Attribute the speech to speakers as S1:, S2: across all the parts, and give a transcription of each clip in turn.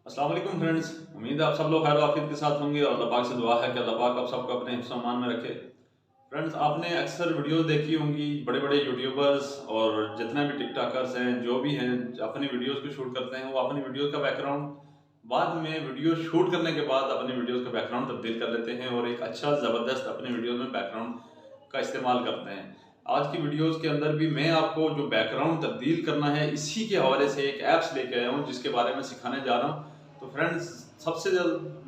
S1: अस्सलाम वालेकुम फ्रेंड्स। उम्मीद है आप सब लोग खैर वाफियत के साथ होंगे और अल्लाह पाक से दुआ है कि अल्लाह पाक आप सबको अपने हिफ्ज़ व अमान में रखे। फ्रेंड्स, आपने अक्सर वीडियो देखी होंगी, बड़े बड़े यूट्यूबर्स और जितने भी टिकटॉकर्स हैं, जो भी हैं, अपनी वीडियोस को शूट करते हैं, वो अपनी वीडियो का बैकग्राउंड बाद में वीडियो शूट करने के बाद अपनी वीडियोस का बैकग्राउंड तब्दील कर लेते हैं और एक अच्छा ज़बरदस्त अपनी वीडियो में बैकग्राउंड का इस्तेमाल करते हैं। आज की वीडियोस के अंदर भी मैं आपको जो बैकग्राउंड तब्दील करना है, इसी के हवाले से एक ऐप्स लेके आया हूँ जिसके बारे में सिखाने जा रहा हूँ। तो फ्रेंड्स, सबसे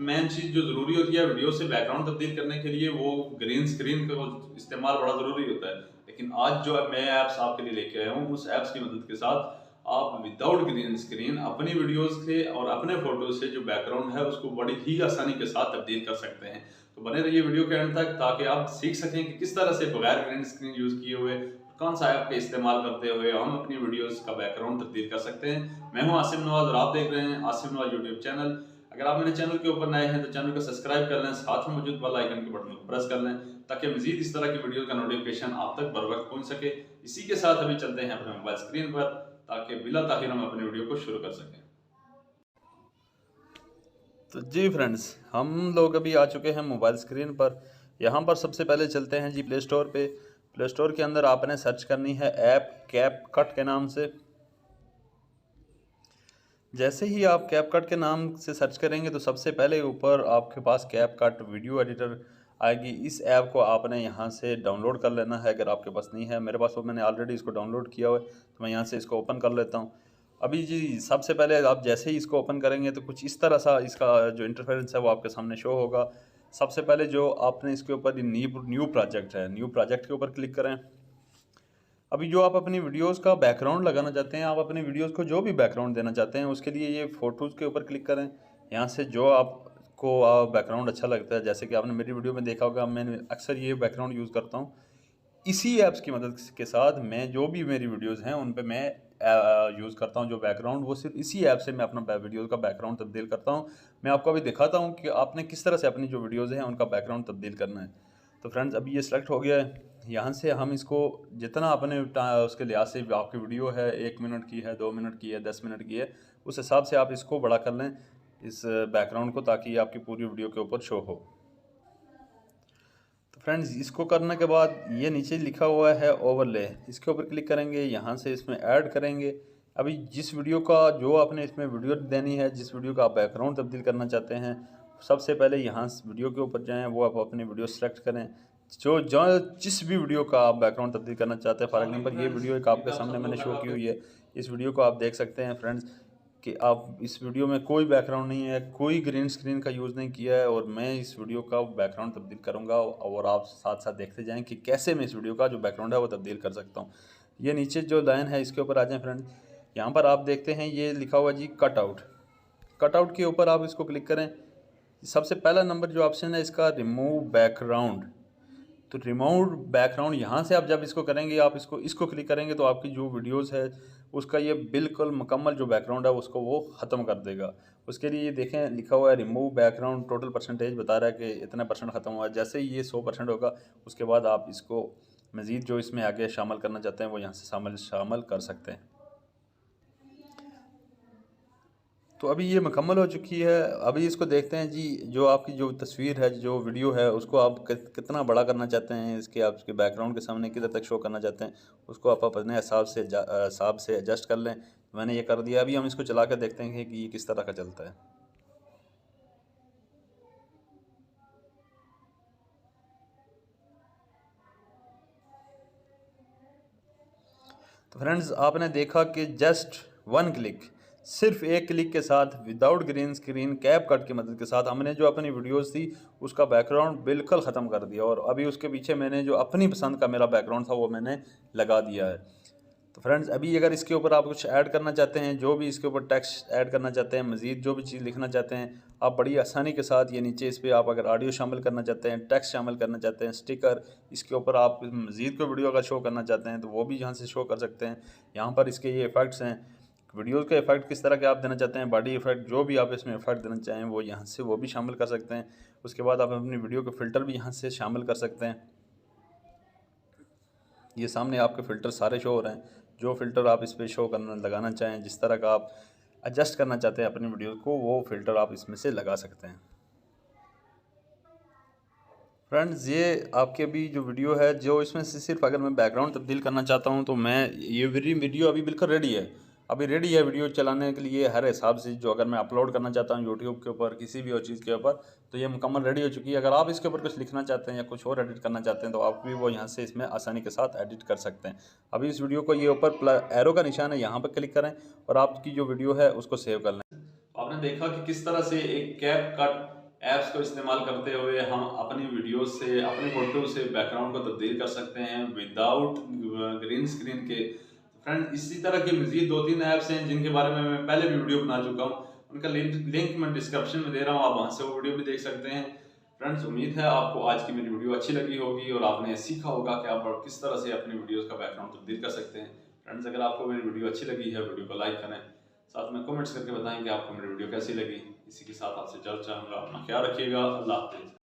S1: मेन चीज़ जो ज़रूरी होती है वीडियो से बैकग्राउंड तब्दील करने के लिए, वो ग्रीन स्क्रीन का इस्तेमाल बड़ा ज़रूरी होता है। लेकिन आज जो मैं ऐप्स आपके लिए लेके आया हूँ, उस ऐप्स की मदद के साथ आप विदाउट ग्रीन स्क्रीन अपनी वीडियोस के और अपने फोटो से जो बैकग्राउंड है उसको बड़ी ही आसानी के साथ तब्दील कर सकते हैं। तो बने रहिए वीडियो के एंड तक ताकि आप सीख सकें कि किस तरह से बगैर ग्रीन स्क्रीन यूज़ किए हुए कौन सा ऐप का इस्तेमाल करते हुए हम अपनी वीडियोस का बैकग्राउंड तब्दील कर सकते हैं। मैं हूं आसिफ नवाज और आप देख रहे हैं आसिफ नवाज यूट्यूब चैनल। अगर आप मेरे चैनल के ऊपर नए हैं तो चैनल को सब्सक्राइब कर लें, साथ में मौजूद बेल आइकन के बटन को प्रेस कर लें ताकि मजीद इस तरह की वीडियो का नोटिफिकेशन आप तक बर वक्त पहुंच सके। इसी के साथ अभी चलते हैं अपने मोबाइल स्क्रीन पर ताकि बिला ताखिर हम अपनी वीडियो को शुरू कर सकें। तो जी फ्रेंड्स, हम लोग अभी आ चुके हैं मोबाइल स्क्रीन पर। यहाँ पर सबसे पहले चलते हैं जी प्ले स्टोर पे। प्ले स्टोर के अंदर आपने सर्च करनी है ऐप कैपकट के नाम से। जैसे ही आप कैपकट के नाम से सर्च करेंगे तो सबसे पहले ऊपर आपके पास कैपकट वीडियो एडिटर आएगी। इस ऐप को आपने यहाँ से डाउनलोड कर लेना है अगर आपके पास नहीं है। मेरे पास, तो मैंने ऑलरेडी इसको डाउनलोड किया हुआ है, तो मैं यहाँ से इसको ओपन कर लेता हूँ। अभी जी सबसे पहले आप जैसे ही इसको ओपन करेंगे तो कुछ इस तरह सा इसका जो इंटरफेरेंस है वो आपके सामने शो होगा। सबसे पहले जो आपने इसके ऊपर न्यू न्यू प्रोजेक्ट है, न्यू प्रोजेक्ट के ऊपर क्लिक करें। अभी जो आप अपनी वीडियोस का बैकग्राउंड लगाना चाहते हैं, आप अपनी वीडियोस को जो भी बैकग्राउंड देना चाहते हैं, उसके लिए ये फ़ोटोज़ के ऊपर क्लिक करें। यहाँ से जो आपको बैकग्राउंड अच्छा लगता है, जैसे कि आपने मेरी वीडियो में देखा होगा, मैंने अक्सर ये बैकग्राउंड यूज़ करता हूँ। इसी ऐप्स की मदद के साथ मैं जो भी मेरी वीडियोज़ हैं उन पे मैं यूज़ करता हूँ जो बैकग्राउंड, वो सिर्फ इसी ऐप से मैं अपना वीडियो का बैकग्राउंड तब्दील करता हूँ। मैं आपको अभी दिखाता हूँ कि आपने किस तरह से अपनी जो वीडियोज़ हैं उनका बैकग्राउंड तब्दील करना है। तो फ्रेंड्स, अभी ये सिलेक्ट हो गया है। यहाँ से हम इसको जितना अपने उसके लिहाज से, आपकी वीडियो है 1 मिनट की है, 2 मिनट की है, 10 मिनट की है, उस हिसाब से आप इसको बड़ा कर लें इस बैकग्राउंड को, ताकि आपकी पूरी वीडियो के ऊपर शो हो। तो फ्रेंड्स, इसको करने के बाद ये नीचे लिखा हुआ है ओवरले, इसके ऊपर क्लिक करेंगे। यहाँ से इसमें ऐड करेंगे। अभी जिस वीडियो का जो आपने इसमें वीडियो देनी है, जिस वीडियो का आप बैकग्राउंड तब्दील करना चाहते हैं, सबसे पहले यहाँ वीडियो के ऊपर जाएं, वो आप अपनी वीडियो सेलेक्ट करें। जो जो जिस भी वीडियो का आप बैकग्राउंड तब्दील करना चाहते हैं, फॉर एग्जांपल ये वीडियो एक आपके सामने मैंने शो की हुई है, इस वीडियो को आप देख सकते हैं फ्रेंड्स कि आप इस वीडियो में कोई बैकग्राउंड नहीं है, कोई ग्रीन स्क्रीन का यूज़ नहीं किया है, और मैं इस वीडियो का बैकग्राउंड तब्दील करूंगा और आप साथ साथ देखते जाएं कि कैसे मैं इस वीडियो का जो बैकग्राउंड है वो तब्दील कर सकता हूं। ये नीचे जो लाइन है इसके ऊपर आ जाएं फ्रेंड्स। यहाँ पर आप देखते हैं ये लिखा हुआ जी कट आउट। कट आउट के ऊपर आप इसको क्लिक करें। सबसे पहला नंबर जो ऑप्शन है इसका रिमूव बैकग्राउंड। तो रिमूव बैकग्राउंड, यहाँ से आप जब इसको करेंगे, आप इसको इसको क्लिक करेंगे तो आपकी जो वीडियोस है उसका ये बिल्कुल मुकम्मल जो बैकग्राउंड है उसको वो ख़त्म कर देगा। उसके लिए ये देखें लिखा हुआ है रिमूव बैकग्राउंड, टोटल परसेंटेज बता रहा है कि इतना परसेंट ख़त्म हुआ है। जैसे ही ये 100% होगा, उसके बाद आप इसको मज़ीद जो इसमें आगे शामिल करना चाहते हैं वो यहाँ से शामिल कर सकते हैं। तो अभी ये मुकम्मल हो चुकी है। अभी इसको देखते हैं जी, जो आपकी जो तस्वीर है, जो वीडियो है, उसको आप कितना बड़ा करना चाहते हैं, इसके आपके बैकग्राउंड के सामने किधर तक शो करना चाहते हैं, उसको आप अपने हिसाब से एडजस्ट कर लें। मैंने ये कर दिया। अभी हम इसको चला कर देखते हैं कि ये किस तरह का चलता है। तो फ्रेंड्स, आपने देखा कि जस्ट वन क्लिक, सिर्फ एक क्लिक के साथ without green screen cap cut की मदद के साथ हमने जो अपनी वीडियोस थी उसका बैकग्राउंड बिल्कुल ख़त्म कर दिया, और अभी उसके पीछे मैंने जो अपनी पसंद का मेरा बैकग्राउंड था वो मैंने लगा दिया है। तो फ्रेंड्स, अभी अगर इसके ऊपर आप कुछ ऐड करना चाहते हैं, जो भी इसके ऊपर टेक्स्ट ऐड करना चाहते हैं, मज़ीद जो भी चीज़ लिखना चाहते हैं, आप बड़ी आसानी के साथ ये नीचे इस पर आप अगर ऑडियो शामिल करना चाहते हैं, टेक्स्ट शामिल करना चाहते हैं, स्टिकर, इसके ऊपर आप मज़ीद कोई वीडियो अगर शो करना चाहते हैं तो वो भी यहाँ से शो कर सकते हैं। यहाँ पर इसके ये इफ़ेक्ट्स हैं, वीडियोज़ के इफ़ेक्ट किस तरह के आप देना चाहते हैं, बॉडी इफ़ेक्ट, जो भी आप इसमें इफ़ेक्ट देना चाहें वो यहाँ से वो भी शामिल कर सकते हैं। उसके बाद आप अपनी वीडियो के फ़िल्टर भी यहाँ से शामिल कर सकते हैं। ये सामने आपके फ़िल्टर सारे शो हो रहे हैं। जो फ़िल्टर आप इस पे शो करना लगाना चाहें, जिस तरह का आप एडजस्ट करना चाहते हैं अपनी वीडियो को, वो फ़िल्टर आप इसमें से लगा सकते हैं। फ्रेंड्स ये आपकी अभी जो वीडियो है, जो इसमें से सिर्फ अगर मैं बैकग्राउंड तब्दील करना चाहता हूँ तो मैं ये वीडियो अभी बिल्कुल रेडी है, अभी रेडी है वीडियो चलाने के लिए हर हिसाब से। जो अगर मैं अपलोड करना चाहता हूँ यूट्यूब के ऊपर किसी भी और चीज़ के ऊपर, तो ये मुकम्मल रेडी हो चुकी है। अगर आप इसके ऊपर कुछ लिखना चाहते हैं या कुछ और एडिट करना चाहते हैं तो आप भी वो यहाँ से इसमें आसानी के साथ एडिट कर सकते हैं। अभी इस वीडियो को ये ऊपर एरो का निशान है, यहाँ पर क्लिक करें और आपकी जो वीडियो है उसको सेव कर लें। आपने देखा कि किस तरह से एक कैप कट ऐप्स को इस्तेमाल करते हुए हम अपनी वीडियो से, अपनी फोटो से बैकग्राउंड को तब्दील कर सकते हैं विदाउट ग्रीन स्क्रीन के। फ्रेंड इसी तरह की मज़ीद 2-3 ऐप्स हैं जिनके बारे में मैं पहले भी वीडियो बना चुका हूँ, उनका लिंक मैं डिस्क्रिप्शन में दे रहा हूँ, आप वहाँ से वो वीडियो भी देख सकते हैं। फ्रेंड्स उम्मीद है आपको आज की मेरी वीडियो अच्छी लगी होगी और आपने सीखा होगा कि आप किस तरह से अपनी वीडियोज़ का बैकग्राउंड तब्दील कर सकते हैं। फ्रेंड्स अगर आपको मेरी वीडियो अच्छी लगी है, वीडियो को लाइक करें, साथ में कमेंट्स करके बताएं कि आपको मेरी वीडियो कैसी लगी। इसी के साथ आपसे जल्द चाहूँगा, अपना ख्याल रखिएगा। अल्लाह हाफ़िज़।